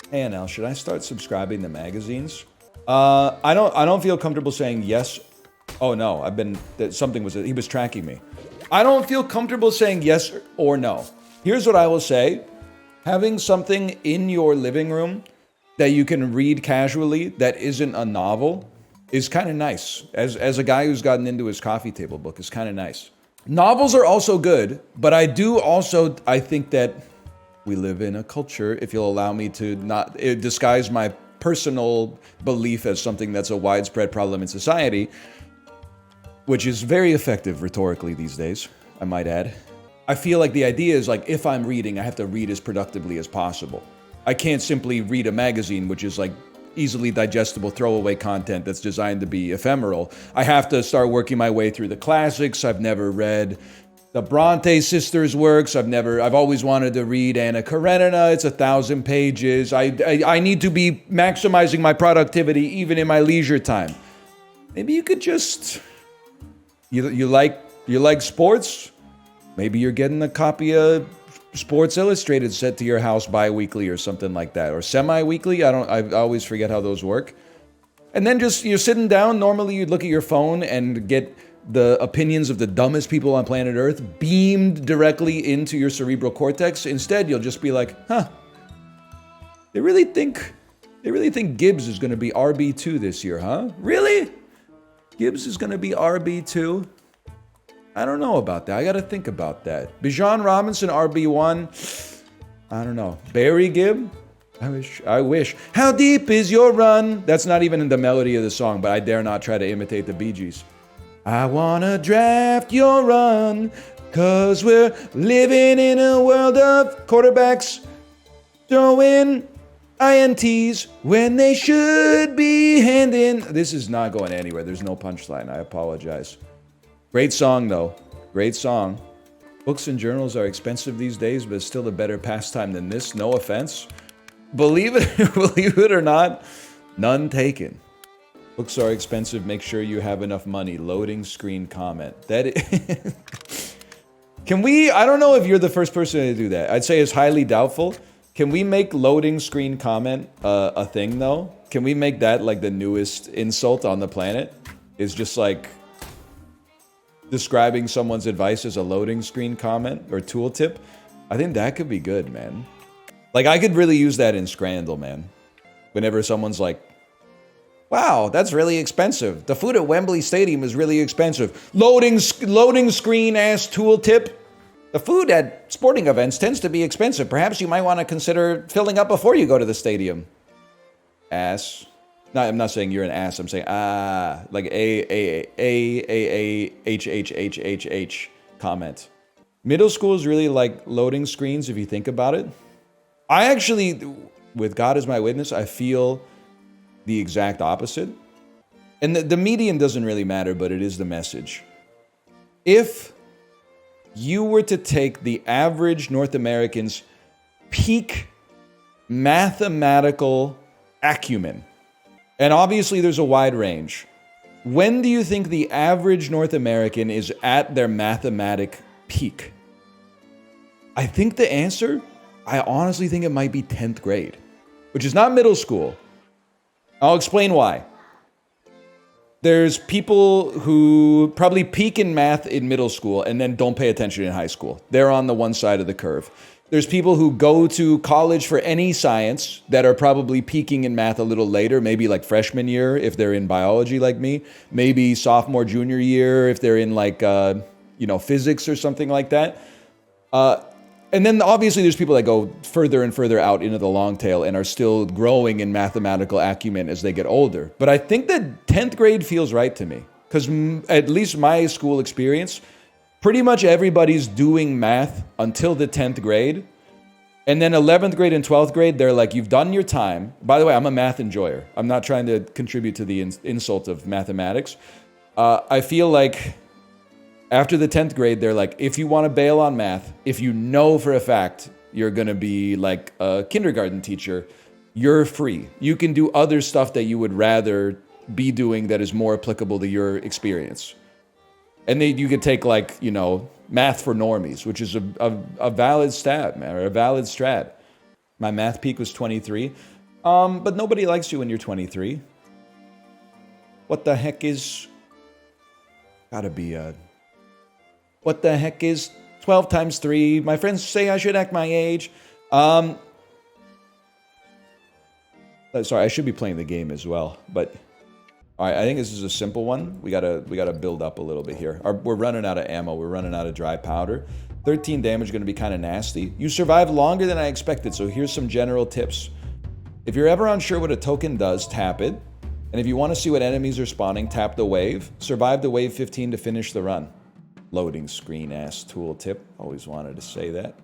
Hey, Anel, should I start subscribing to magazines? I don't feel comfortable saying yes. Oh no, he was tracking me. I don't feel comfortable saying yes or no. Here's what I will say. Having something in your living room that you can read casually that isn't a novel is kind of nice. As a guy who's gotten into his coffee table book, it's kind of nice. Novels are also good, but I think that we live in a culture, if you'll allow me to not disguise my personal belief as something that's a widespread problem in society, which is very effective rhetorically these days, I might add. I feel like the idea is like, if I'm reading, I have to read as productively as possible. I can't simply read a magazine, which is like easily digestible throwaway content that's designed to be ephemeral. I have to start working my way through the classics. I've never read the Bronte sisters' works. I've always wanted to read Anna Karenina. It's 1,000 pages. I need to be maximizing my productivity even in my leisure time. Maybe you could just, you like sports? Maybe you're getting a copy of Sports Illustrated sent to your house bi-weekly or something like that, or semi-weekly. I always forget how those work. And then just, you're sitting down, normally you'd look at your phone and get the opinions of the dumbest people on planet Earth beamed directly into your cerebral cortex. Instead, you'll just be like, they really think Gibbs is going to be RB2 this year, huh? Really? Gibbs is going to be RB2? I don't know about that. I got to think about that. Bijan Robinson, RB1. I don't know. Barry Gibb? I wish. How deep is your run? That's not even in the melody of the song, but I dare not try to imitate the Bee Gees. I want to draft your run, 'cause we're living in a world of quarterbacks throwing INTs when they should be handing. This is not going anywhere. There's no punchline. I apologize. Great song, though. Great song. Books and journals are expensive these days, but it's still a better pastime than this. No offense. Believe it or not, none taken. Books are expensive. Make sure you have enough money. Loading screen comment. Can we? I don't know if you're the first person to do that. I'd say it's highly doubtful. Can we make loading screen comment a thing, though? Can we make that like the newest insult on the planet? Is just like describing someone's advice as a loading screen comment or tooltip. I think that could be good, man. Like, I could really use that in Scrandle, man. Whenever someone's like, wow, that's really expensive. The food at Wembley Stadium is really expensive. Loading screen ass tooltip. The food at sporting events tends to be expensive. Perhaps you might want to consider filling up before you go to the stadium. Ass. No, I'm not saying you're an ass. I'm saying like H comment. Middle school is really like loading screens if you think about it. I actually, with God as my witness, I feel the exact opposite. And the median doesn't really matter, but it is the message. If you were to take the average North American's peak mathematical acumen, and obviously there's a wide range, when do you think the average North American is at their mathematic peak? I think the answer, I honestly think it might be 10th grade, which is not middle school. I'll explain why. There's people who probably peak in math in middle school and then don't pay attention in high school. They're on the one side of the curve. There's people who go to college for any science that are probably peaking in math a little later, maybe like freshman year if they're in biology like me, maybe sophomore, junior year if they're in like, physics or something like that. And then obviously there's people that go further and further out into the long tail and are still growing in mathematical acumen as they get older. But I think that 10th grade feels right to me because at least my school experience, pretty much everybody's doing math until the 10th grade. And then 11th grade and 12th grade, they're like, you've done your time. By the way, I'm a math enjoyer. I'm not trying to contribute to the insult of mathematics. I feel like after the 10th grade, they're like, if you want to bail on math, if you know for a fact you're going to be like a kindergarten teacher, you're free. You can do other stuff that you would rather be doing that is more applicable to your experience. And then you could take like, math for normies, which is a valid stat, man, or a valid strat. My math peak was 23. But nobody likes you when you're 23. What the heck is... Gotta be a... What the heck is 12 times 3? My friends say I should act my age. Sorry, I should be playing the game as well, but... Alright, I think this is a simple one. We gotta build up a little bit here. We're running out of ammo. We're running out of dry powder. 13 damage is going to be kind of nasty. You survived longer than I expected, so here's some general tips. If you're ever unsure what a token does, tap it. And if you want to see what enemies are spawning, tap the wave. Survive the wave 15 to finish the run. Loading screen ass tool tip. Always wanted to say that.